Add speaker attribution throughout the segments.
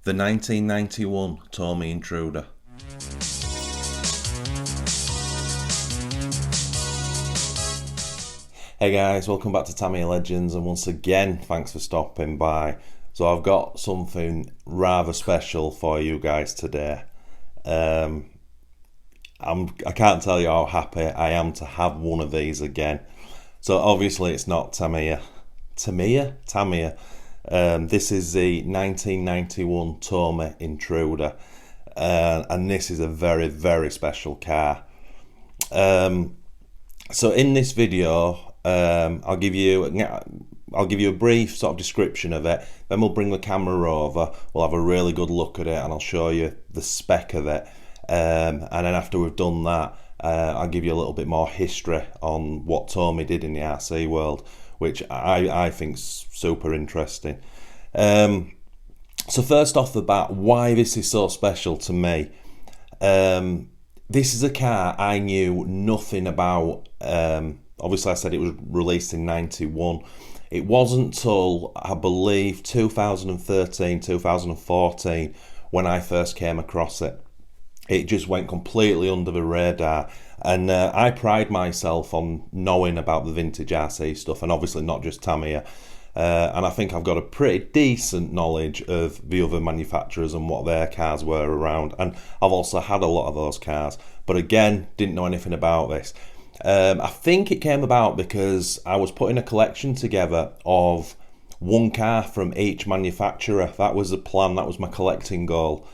Speaker 1: The 1991 Tomy Intruder. Hey guys, welcome back to TAMIYA Legends, and once again, thanks for stopping by. So I've got something rather special for you guys today. I can't tell you how happy I am to have one of these again. So obviously it's not TAMIYA. TAMIYA. This is the 1991 Tomy Intruder, and this is a very, very special car. So in this video, I'll give you a brief sort of description of it. Then we'll bring the camera over. We'll have a really good look at it, and I'll show you the spec of it. And then after we've done that, I'll give you a little bit more history on what Tomy did in the RC world, which I think's super interesting. So first off the bat, why this is so special to me. This is a car I knew nothing about. Obviously I said it was released in 91. It wasn't till, I believe, 2013, 2014 when I first came across it. It just went completely under the radar, and I pride myself on knowing about the vintage RC stuff, and obviously not just TAMIYA. And I think I've got a pretty decent knowledge of the other manufacturers and what their cars were around, and I've also had a lot of those cars, but again, didn't know anything about this. I think it came about because I was putting a collection together of one car from each manufacturer. That was the plan, that was my collecting goal.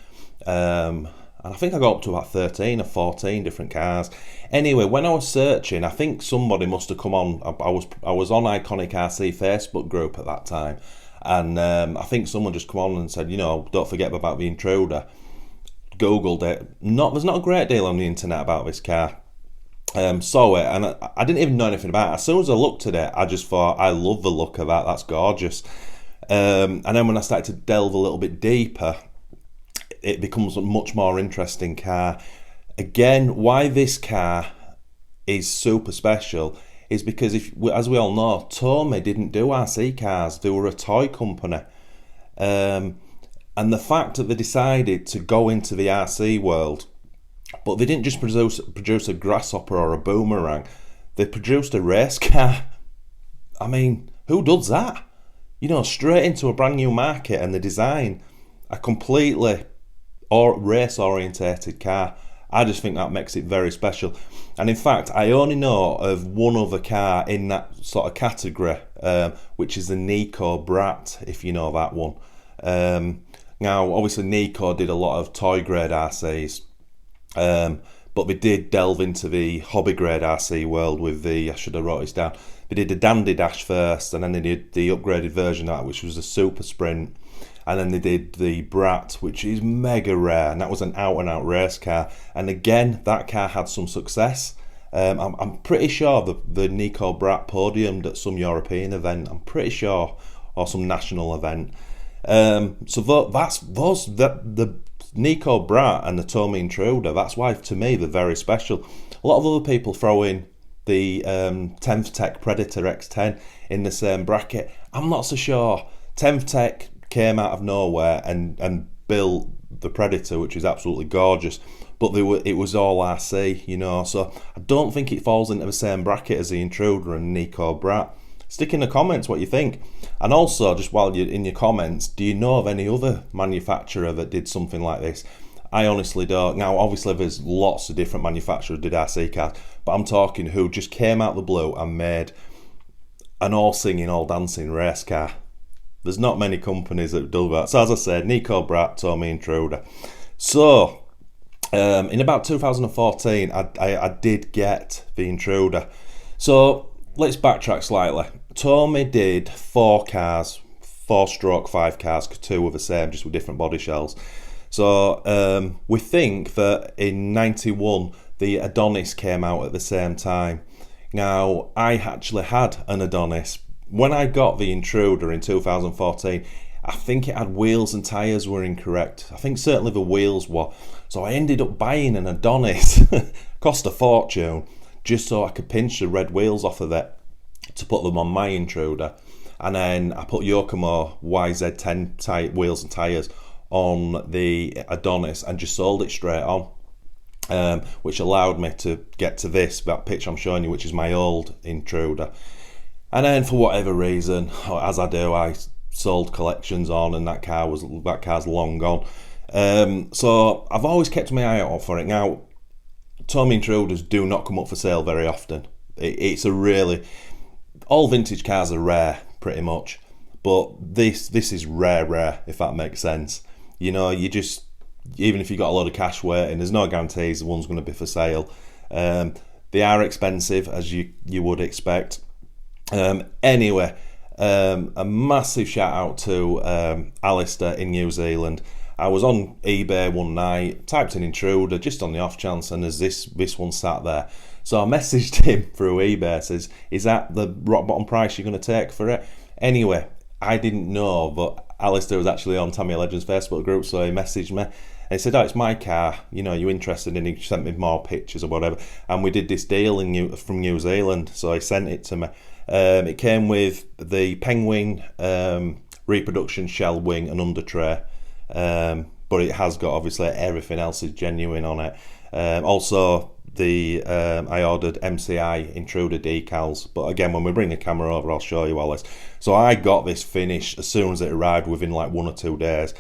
Speaker 1: And I think I got up to about 13 or 14 different cars. Anyway, when I was searching, I think somebody must have come on. I was on Iconic RC Facebook group at that time, and I think someone just come on and said, don't forget about the Intruder. Googled it. There's not a great deal on the internet about this car. Saw it, and I didn't even know anything about it. As soon as I looked at it, I just thought, I love the look of that. That's gorgeous. And then when I started to delve a little bit deeper, it becomes a much more interesting car. Again, why this car is super special is because, as we all know, Tomy didn't do RC cars. They were a toy company. And the fact that they decided to go into the RC world, but they didn't just produce a grasshopper or a boomerang, they produced a race car. I mean, who does that? Straight into a brand new market, and the design a completely race orientated car. I just think that makes it very special. And in fact, I only know of one other car in that sort of category, which is the Nico Brat, if you know that one. Now, obviously Nico did a lot of toy grade RCs, but they did delve into the hobby grade RC world with I should have wrote this down. They did the Dandy Dash first, and then they did the upgraded version of that, which was a Super Sprint. And then they did the Brat, which is mega rare, and that was an out-and-out race car. And again, that car had some success. I'm pretty sure the Nico Brat podiumed at some European event, I'm pretty sure, or some national event. So the Nico Brat and the Tomy Intruder, that's why, to me, they're very special. A lot of other people throw in the 10th Tech Predator X10 in the same bracket. I'm not so sure. 10th Tech came out of nowhere and built the Predator, which is absolutely gorgeous, but it was all RC, so I don't think it falls into the same bracket as the Intruder and Nico Brat. Stick in the comments what you think, and also, just while you're in your comments, do you know of any other manufacturer that did something like this? I honestly don't. Now obviously there's lots of different manufacturers that did RC cars, but I'm talking who just came out of the blue and made an all singing, all dancing race car. There's not many companies that do that. So as I said, Nico Brat, Tomy Intruder. So in about 2014, I did get the Intruder. So let's backtrack slightly. Tomy did 4 cars, 4-stroke 5 cars, 2 were the same, just with different body shells. So we think that in 91, the Adonis came out at the same time. Now, I actually had an Adonis. When I got the Intruder in 2014, I think it had wheels and tyres were incorrect. I think certainly the wheels were. So I ended up buying an Adonis, cost a fortune, just so I could pinch the red wheels off of it to put them on my Intruder. And then I put Yokomo YZ10 wheels and tyres on the Adonis and just sold it straight on. Which allowed me to get to that picture I'm showing you, which is my old Intruder. And then for whatever reason, as I do, I sold collections on, and that car's long gone. So I've always kept my eye out for it. Now, Tomy Intruders do not come up for sale very often. It's a really, all vintage cars are rare pretty much, but this is rare, if that makes sense. You know, you just, even if you got a lot of cash waiting, there's no guarantees the one's going to be for sale. They are expensive, as you would expect. Anyway, a massive shout out to Alistair in New Zealand. I was on eBay one night, typed in Intruder just on the off chance, and there's this one sat there. So I messaged him through eBay, says, is that the rock bottom price you're going to take for it? Anyway, I didn't know, but Alistair was actually on TAMIYA Legends Facebook group, so he messaged me. And he said, oh, it's my car, you know, you interested in it? He sent me more pictures or whatever. And we did this deal from New Zealand, so he sent it to me. It came with the Penguin reproduction shell wing and undertray. But it has got, obviously, everything else is genuine on it. Also, I ordered MCI Intruder decals, but again, when we bring the camera over, I'll show you all this. So I got this finished as soon as it arrived, within like 1 or 2 days.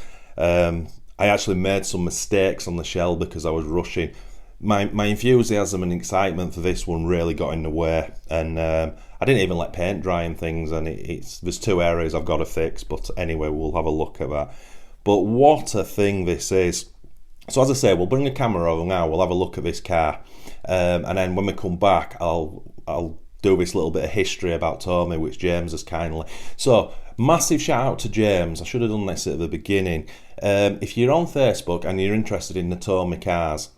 Speaker 1: I actually made some mistakes on the shell because I was rushing. My enthusiasm and excitement for this one really got in the way, and I didn't even let paint dry and things, and there's 2 areas I've got to fix, but anyway, we'll have a look at that. But what a thing this is. So as I say, we'll bring the camera over now, we'll have a look at this car, and then when we come back, I'll do this little bit of history about Tomy, which James has kindly. So, massive shout out to James. I should have done this at the beginning. If you're on Facebook and you're interested in the Tomy cars,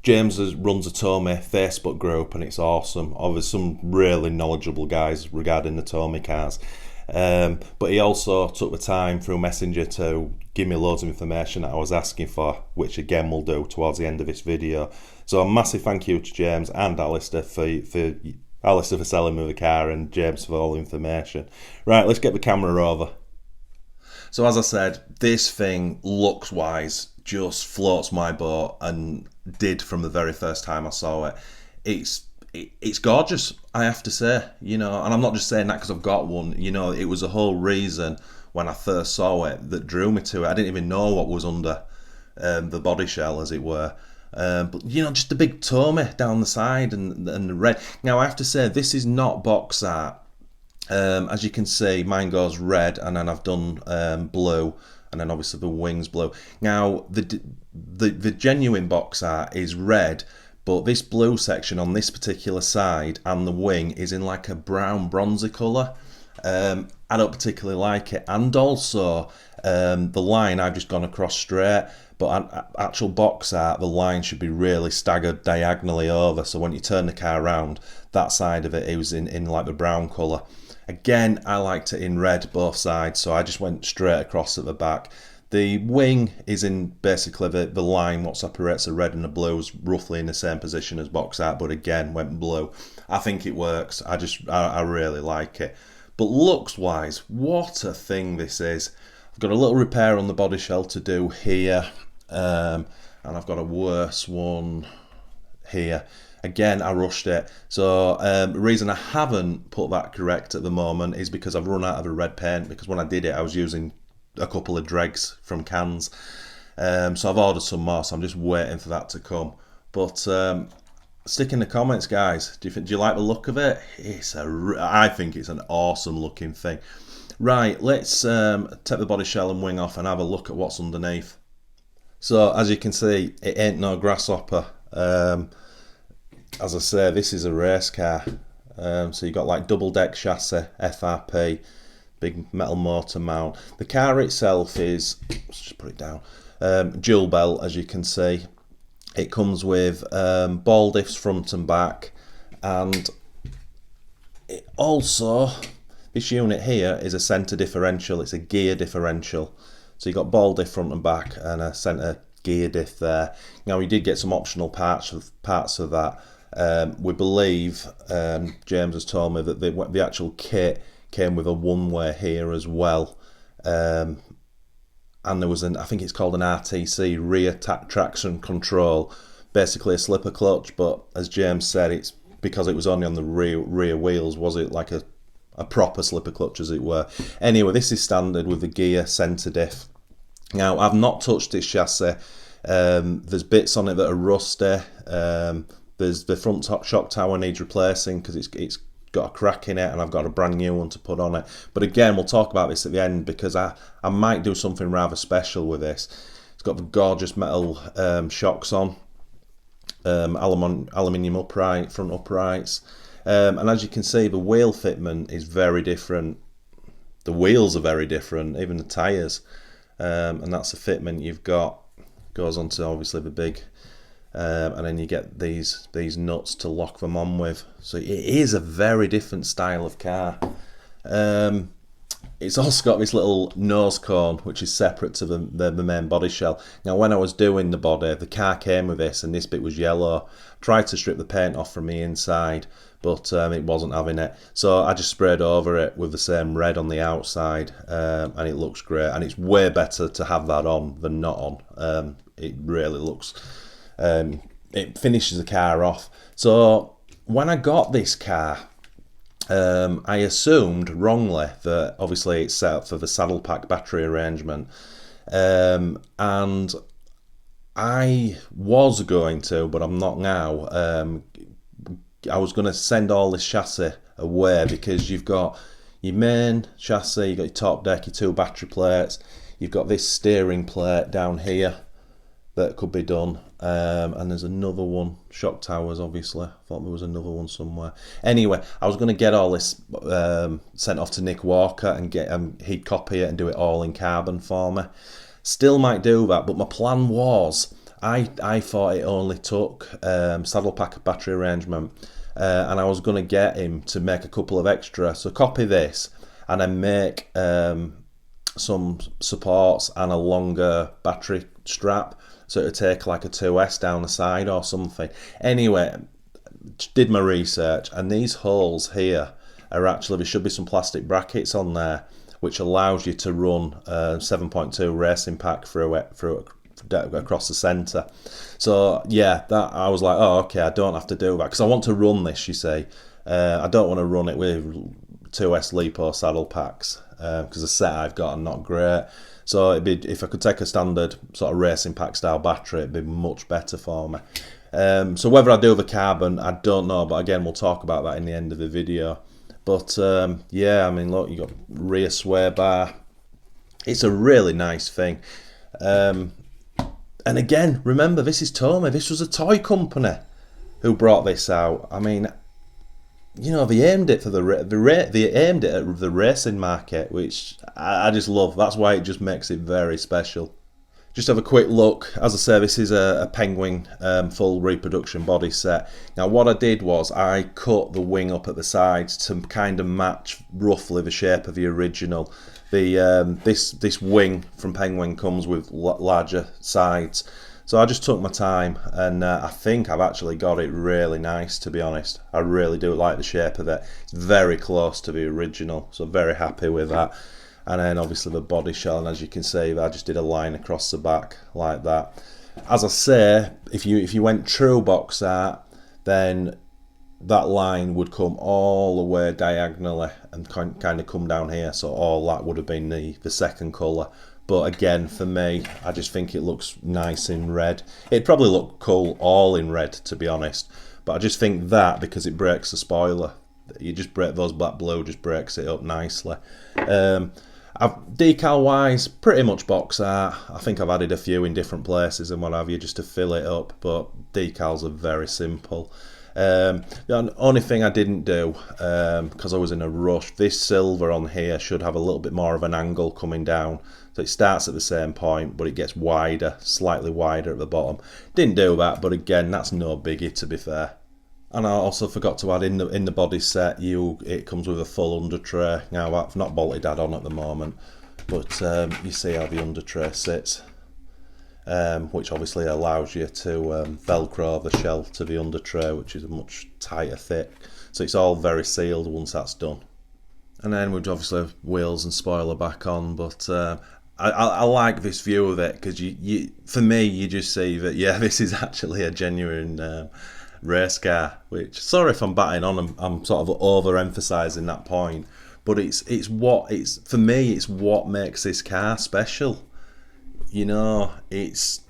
Speaker 1: James runs a Tomy Facebook group, and it's awesome. Obviously, some really knowledgeable guys regarding the Tomy cars. But he also took the time through Messenger to give me loads of information that I was asking for, which again we'll do towards the end of this video. So a massive thank you to James and Alistair for selling me the car, and James for all the information. Right, let's get the camera over. So as I said, this thing looks wise, just floats my boat, and did from the very first time I saw it. It's gorgeous, I have to say, you know, and I'm not just saying that because I've got one, you know, it was a whole reason when I first saw it that drew me to it. I didn't even know what was under the body shell, as it were. But, you know, just the big Tomy down the side and the red. Now, I have to say, this is not box art. As you can see, mine goes red, and then I've done blue, and then obviously the wings blue. Now, the genuine box art is red, but this blue section on this particular side and the wing is in like a brown bronzy colour. I don't particularly like it, and also the line I've just gone across straight, but actual box art, the line should be really staggered diagonally over, so when you turn the car around, that side of it was in like the brown colour. Again, I liked it in red both sides, so I just went straight across at the back. The wing is in basically the line what separates the red and the blue is roughly in the same position as box art, but again went blue. I think it works. I really like it. But looks wise, what a thing this is. I've got a little repair on the body shell to do here, and I've got a worse one here. Again, I rushed it. So the reason I haven't put that correct at the moment is because I've run out of the red paint, because when I did it I was using a couple of dregs from cans, so I've ordered some more, so I'm just waiting for that to come. But stick in the comments, guys. Do you like the look of it? I think it's an awesome looking thing. Right, let's take the body shell and wing off and have a look at what's underneath. So as you can see, it ain't no grasshopper. As I say, this is a race car. So you've got like double deck chassis, FRP, big metal motor mount. The car itself is, let's just put it down, dual belt, as you can see. It comes with ball diffs front and back, and it also, this unit here is a centre differential. It's a gear differential. So you've got ball diff front and back and a centre gear diff there. Now we did get some optional parts of that. We believe, James has told me that the actual kit came with a one-way here as well, and there was I think it's called an RTC, rear traction control, basically a slipper clutch, but as James said, it's because it was only on the rear wheels, was it like a proper slipper clutch, as it were. Anyway, this is standard with the gear centre diff. Now, I've not touched this chassis. There's bits on it that are rusty. There's the front top shock tower needs replacing because it's got a crack in it, and I've got a brand new one to put on it. But again, we'll talk about this at the end, because I might do something rather special with this. It's got the gorgeous metal shocks on, aluminium front uprights, and as you can see, the wheel fitment is very different. The wheels are very different, even the tyres, and that's the fitment you've got. Goes onto obviously the big, and then you get these nuts to lock them on with. So it is a very different style of car. It's also got this little nose cone which is separate to the main body shell. Now, when I was doing the body, the car came with this, and this bit was yellow. Tried to strip the paint off from the inside, but it wasn't having it. So I just sprayed over it with the same red on the outside, and it looks great. And it's way better to have that on than not on. It really looks, it finishes the car off. So when I got this car, I assumed wrongly that obviously it's set up for the saddle pack battery arrangement, and I was going to, but I'm not now. I was going to send all this chassis away, because you've got your main chassis, you've got your top deck, your 2 battery plates, you've got this steering plate down here that could be done, and there's another one, shock towers obviously. I thought there was another one somewhere. Anyway, I was going to get all this sent off to Nick Walker, and he'd copy it and do it all in carbon for me. Still might do that, but my plan was, I thought it only took saddle pack battery arrangement, and I was going to get him to make a couple of extra. So copy this, and then make some supports and a longer battery strap, so it would take like a 2S down the side or something. Anyway, did my research, and these holes here are actually, there should be some plastic brackets on there, which allows you to run 7.2 racing pack through across the centre. So yeah, that I was like, oh okay, I don't have to do that, because I want to run this, you see. I don't want to run it with 2S Lipo saddle packs, because the set I've got are not great. So it'd be, if I could take a standard sort of racing pack style battery, it'd be much better for me. So whether I do the carbon, I don't know, but again, we'll talk about that in the end of the video. But yeah, I mean, look, you got rear sway bar. It's a really nice thing. And again, remember, this is Tomy. This was a toy company who brought this out. I mean, you know, they aimed it for they aimed it at the racing market, which I just love. That's why it just makes it very special. Just have a quick look. As I say, this is a Penguin full reproduction body set. Now, what I did was I cut the wing up at the sides to kind of match roughly the shape of the original. This wing from Penguin comes with larger sides. So I just took my time, and I think I've actually got it really nice, to be honest. I really do like the shape of it. It's very close to the original, so very happy with that. And then obviously the body shell, and as you can see, I just did a line across the back like that. As I say, if you went true box art, then that line would come all the way diagonally and kind of come down here, so all that would have been the second colour. But again, for me, I just think it looks nice in red. It'd probably look cool all in red, to be honest, but I just think that, because it breaks the spoiler, you just break those black blue, just breaks it up nicely. Decal wise, pretty much box art. I think I've added a few in different places and what have you, just to fill it up, but decals are very simple. The only thing I didn't do, because I was in a rush, this silver on here should have a little bit more of an angle coming down. So it starts at the same point, but it gets wider, slightly wider at the bottom. Didn't do that, but again, that's no biggie, to be fair. And I also forgot to add in the body set, it comes with a full under tray. Now, I've not bolted that on at the moment, but you see how the under tray sits, which obviously allows you to velcro the shell to the under tray, which is a much tighter fit. So it's all very sealed once that's done. And then we'd obviously have wheels and spoiler back on, but I like this view of it because for me, you just see that this is actually a genuine race car. Which, sorry if I'm batting on, I'm sort of overemphasising that point, but it's for me, it's what makes this car special. It's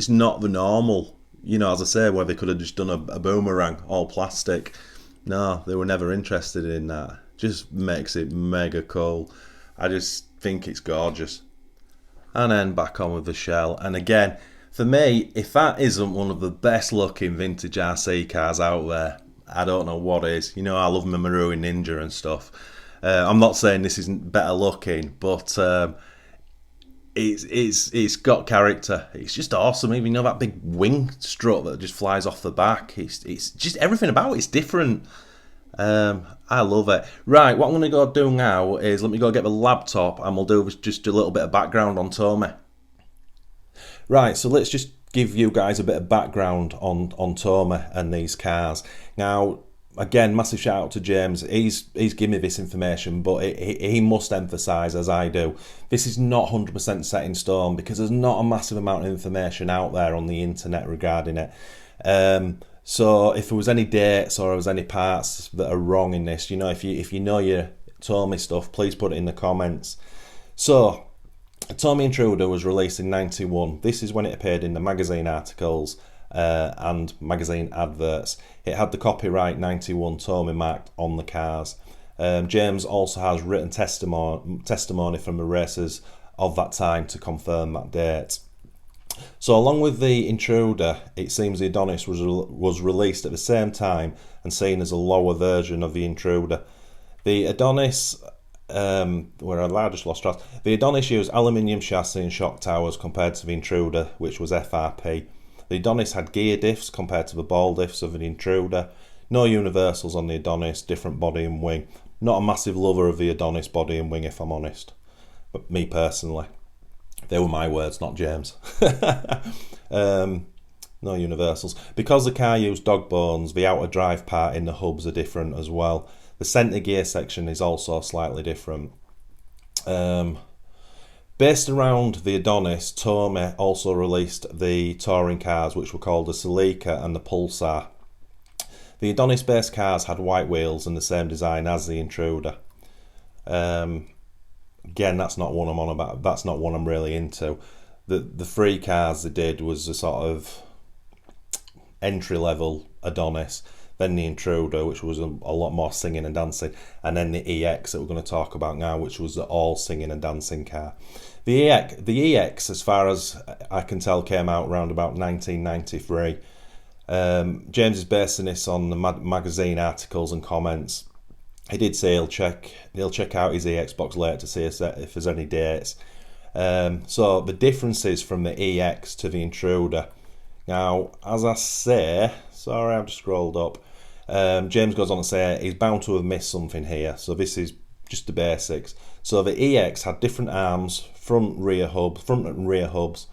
Speaker 1: not the normal. As I say, where they could have just done a boomerang, all plastic. No, they were never interested in that. Just makes it mega cool. I just think it's gorgeous. And then back on with the shell. And again, for me, if that isn't one of the best looking vintage RC cars out there, I don't know what is. I love my Maruin Ninja and stuff. I'm not saying this isn't better looking, but it's got character. It's just awesome. Even that big wing strut that just flies off the back. It's just everything about it's different. I love it. Right, what I'm going to go do now is let me go get the laptop and we'll do just a little bit of background on Tomy. Right, so let's just give you guys a bit of background on Tomy and these cars. Now, again, massive shout out to James. He's given me this information, but he must emphasise, as I do, this is not 100% set in stone because there's not a massive amount of information out there on the internet regarding it. So if there was any dates or there was any parts that are wrong in this, if you know your Tomy stuff, please put it in the comments. So, Tomy Intruder was released in '91. This is when it appeared in the magazine articles and magazine adverts. It had the copyright 91 Tomy marked on the cars. James also has written testimony from the racers of that time to confirm that date. So along with the Intruder, it seems the Adonis was released at the same time and seen as a lower version of the Intruder. The Adonis, the Adonis used aluminium chassis and shock towers compared to the Intruder, which was FRP. The Adonis had gear diffs compared to the ball diffs of the Intruder. No universals on the Adonis, different body and wing. Not a massive lover of the Adonis body and wing, if I'm honest. But me personally. They were my words, not James. No universals. Because the car used dog bones, the outer drive part in the hubs are different as well. The centre gear section is also slightly different. Based around the Adonis, Tomy also released the touring cars, which were called the Celica and the Pulsar. The Adonis based cars had white wheels and the same design as the Intruder. Again, that's not one I'm on about. That's not one I'm really into. The three cars they did was a sort of entry level Adonis, then the Intruder, which was a lot more singing and dancing, and then the EX that we're going to talk about now, which was the all singing and dancing car. The EX, as far as I can tell, came out around about 1993. James is basing this on the magazine articles and comments. He did say he'll check out his EX box later to see if there's any dates. So the differences from the EX to the Intruder. Now, as I say, sorry, I've just scrolled up. James goes on to say he's bound to have missed something here. So this is just the basics. So the EX had different arms, front and rear hubs.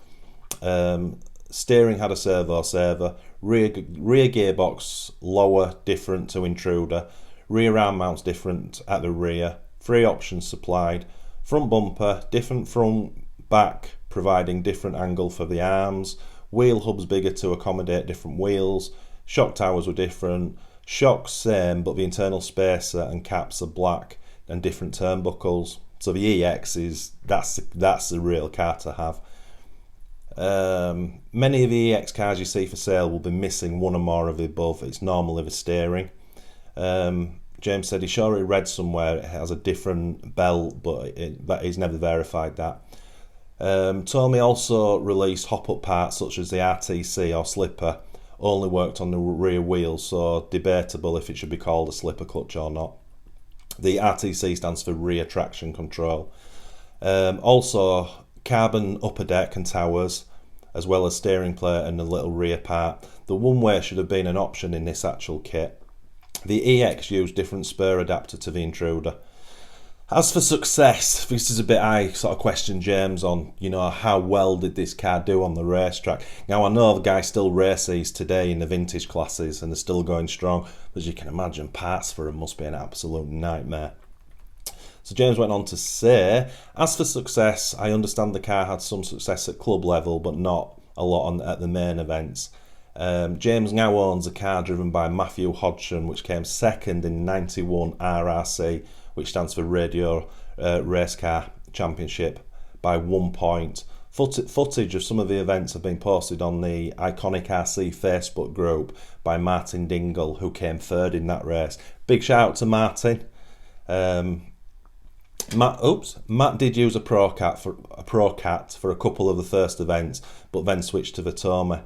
Speaker 1: Steering had a servo, rear gearbox lower, different to Intruder. Rear arm mounts different at the rear. 3 options supplied. Front bumper, different front, back, providing different angle for the arms. Wheel hubs bigger to accommodate different wheels. Shock towers were different. Shocks same, but the internal spacer and caps are black and different turnbuckles. So the EX that's the real car to have. Many of the EX cars you see for sale will be missing one or more of the above. It's normally the steering. James said he's sure he read somewhere it has a different belt, but he's never verified that. Tomy also released hop-up parts such as the RTC or slipper, only worked on the rear wheels, so debatable if it should be called a slipper clutch or not. The RTC stands for rear traction control. Also, carbon upper deck and towers, as well as steering plate and a little rear part. The one-way should have been an option in this actual kit. The EX used different spur adapter to the Intruder. As for success, this is a bit I sort of question James on, how well did this car do on the racetrack. Now I know the guy still races today in the vintage classes and they're still going strong, but as you can imagine, parts for them must be an absolute nightmare. So James went on to say, as for success, I understand the car had some success at club level, but not a lot at the main events. James now owns a car driven by Matthew Hodgson, which came second in 91 RRC, which stands for Radio Race Car Championship, by 1 point. Footage of some of the events have been posted on the Iconic RC Facebook group by Martin Dingle, who came third in that race. Big shout out to Martin. Matt did use a Pro Cat for a couple of the first events, but then switched to the Tomy.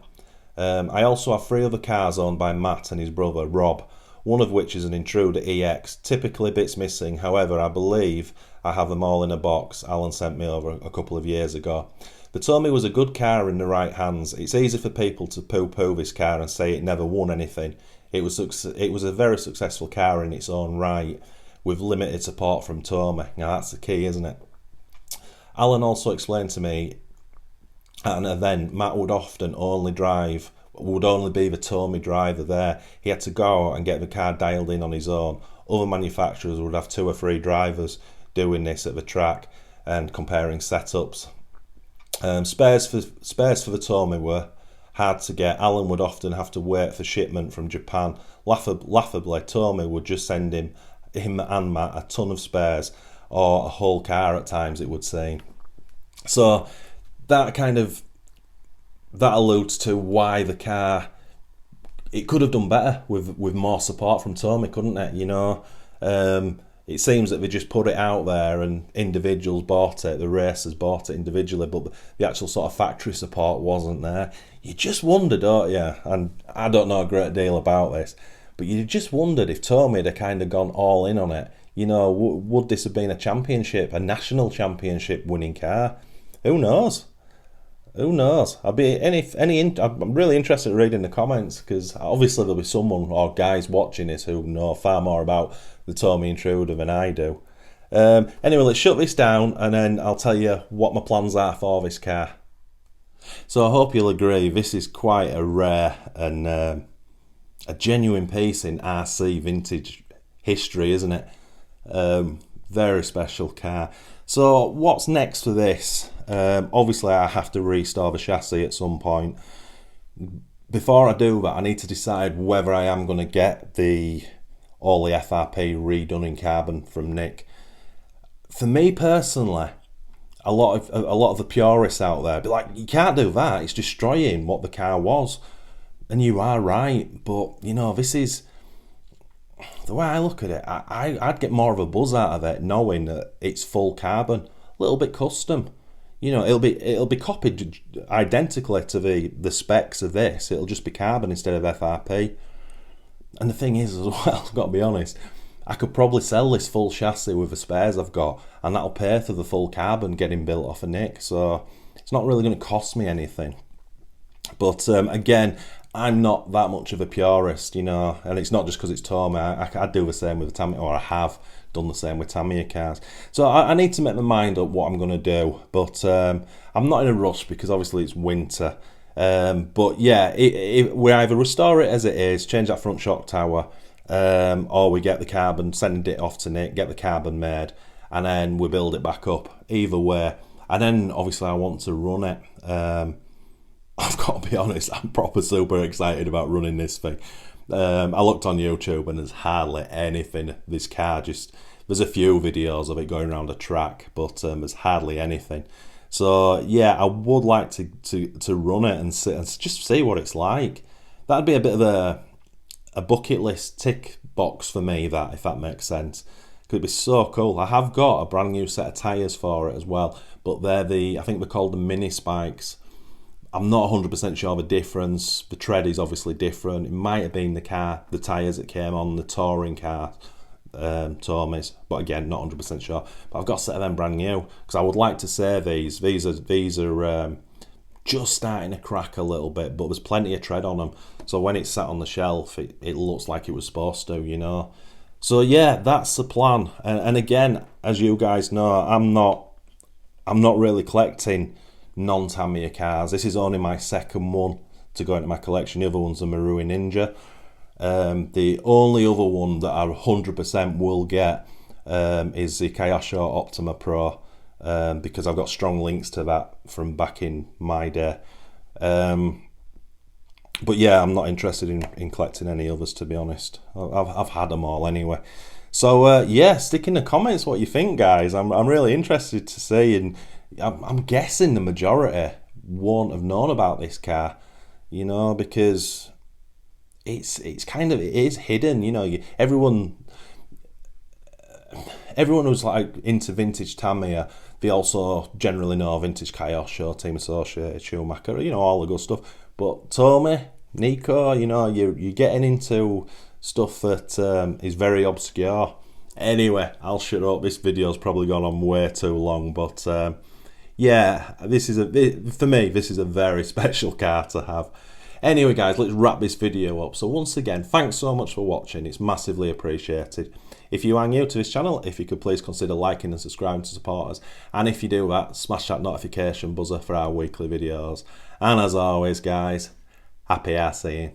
Speaker 1: I also have 3 other cars owned by Matt and his brother Rob, one of which is an Intruder EX, typically bits missing. However, I believe I have them all in a box Alan sent me over a couple of years ago. The Tomy was a good car in the right hands. It's easy for people to poo-poo this car and say it never won anything. It was a very successful car in its own right, with limited support from Tomy. Now that's the key, isn't it? Alan also explained to me at an event, Matt would only be the Tomy driver there. He had to go and get the car dialed in on his own. Other manufacturers would have 2 or 3 drivers doing this at the track and comparing setups. Spares for the Tomy were hard to get. Alan would often have to wait for shipment from Japan. Laughably, Tomy would just send him and Matt a ton of spares, or a whole car at times, it would seem. So that alludes to why the car, it could have done better with more support from Tomy, couldn't it? You know, it seems that they just put it out there and individuals bought it, the racers bought it individually, but the actual sort of factory support wasn't there. You just wonder, don't you? And I don't know a great deal about this, but you just wondered if Tomy had kind of gone all in on it. You know, would this have been a national championship winning car? Who knows? Who knows? I'm really interested in reading the comments, because obviously there'll be someone or guys watching this who know far more about the Tomy Intruder than I do. Anyway, let's shut this down and then I'll tell you what my plans are for this car. So I hope you'll agree, this is quite a rare and a genuine piece in RC vintage history, isn't it? Very special car. So what's next for this? Obviously I have to restore the chassis at some point. Before I do that, I need to decide whether I am going to get all the FRP redone in carbon from Nick. For me personally, a lot of the purists out there be like, you can't do that, it's destroying what the car was. And you are right, but you know, this is the way I look at it. I'd get more of a buzz out of it knowing that it's full carbon, a little bit custom. You know, it'll be copied identically to the specs of this. It'll just be carbon instead of FRP. And the thing is, as well, I've got to be honest, I could probably sell this full chassis with the spares I've got, and that'll pay for the full carbon getting built off of Nick. So it's not really going to cost me anything. But again, I'm not that much of a purist, you know, and it's not just because it's Tomy. I do the same with the TAMIYA, or I have done the same with TAMIYA cars. So I need to make my mind up what I'm going to do, but I'm not in a rush because obviously it's winter. But yeah, we either restore it as it is, change that front shock tower, or we get the carbon, send it off to Nick, get the carbon made, and then we build it back up. Either way, and then obviously I want to run it. I've got to be honest, I'm proper super excited about running this thing. I looked on YouTube and there's hardly anything. This car there's a few videos of it going around a track, but there's hardly anything. So yeah, I would like to run it and just see what it's like. That'd be a bit of a bucket list tick box for me, that, if that makes sense. Could be so cool. I have got a brand new set of tyres for it as well, but I think they're called the mini spikes. I'm not 100% sure the difference. The tread is obviously different. It might have been the tyres that came on the touring car, Tomys, but again, not 100% sure. But I've got a set of them brand new, because I would like to say these are just starting to crack a little bit, but there's plenty of tread on them. So when it's sat on the shelf, it looks like it was supposed to, you know. So yeah, that's the plan. And again, as you guys know, I'm not really collecting non-TAMIYA cars. This is only my second one to go into my collection. The other one's a Marui Ninja. The only other one that I 100% will get is the Kayasho Optima Pro, because I've got strong links to that from back in my day. But yeah, I'm not interested in collecting any others, to be honest. I've had them all anyway. So yeah, stick in the comments what you think, guys. I'm really interested to see, and I'm guessing the majority won't have known about this car, you know, because it's kind of, it is hidden, you know. Everyone who's like into vintage Tamiya, they also generally know vintage Kayasho, Team Associated, Schumacher, you know, all the good stuff. But Tomy, Nico, you know, you're getting into stuff that is very obscure. Anyway, I'll shut up. This video's probably gone on way too long, but yeah, for me, this is a very special car to have. Anyway, guys, let's wrap this video up. So once again, thanks so much for watching. It's massively appreciated. If you are new to this channel, if you could please consider liking and subscribing to support us. And if you do that, smash that notification buzzer for our weekly videos. And as always, guys, happy arseeing.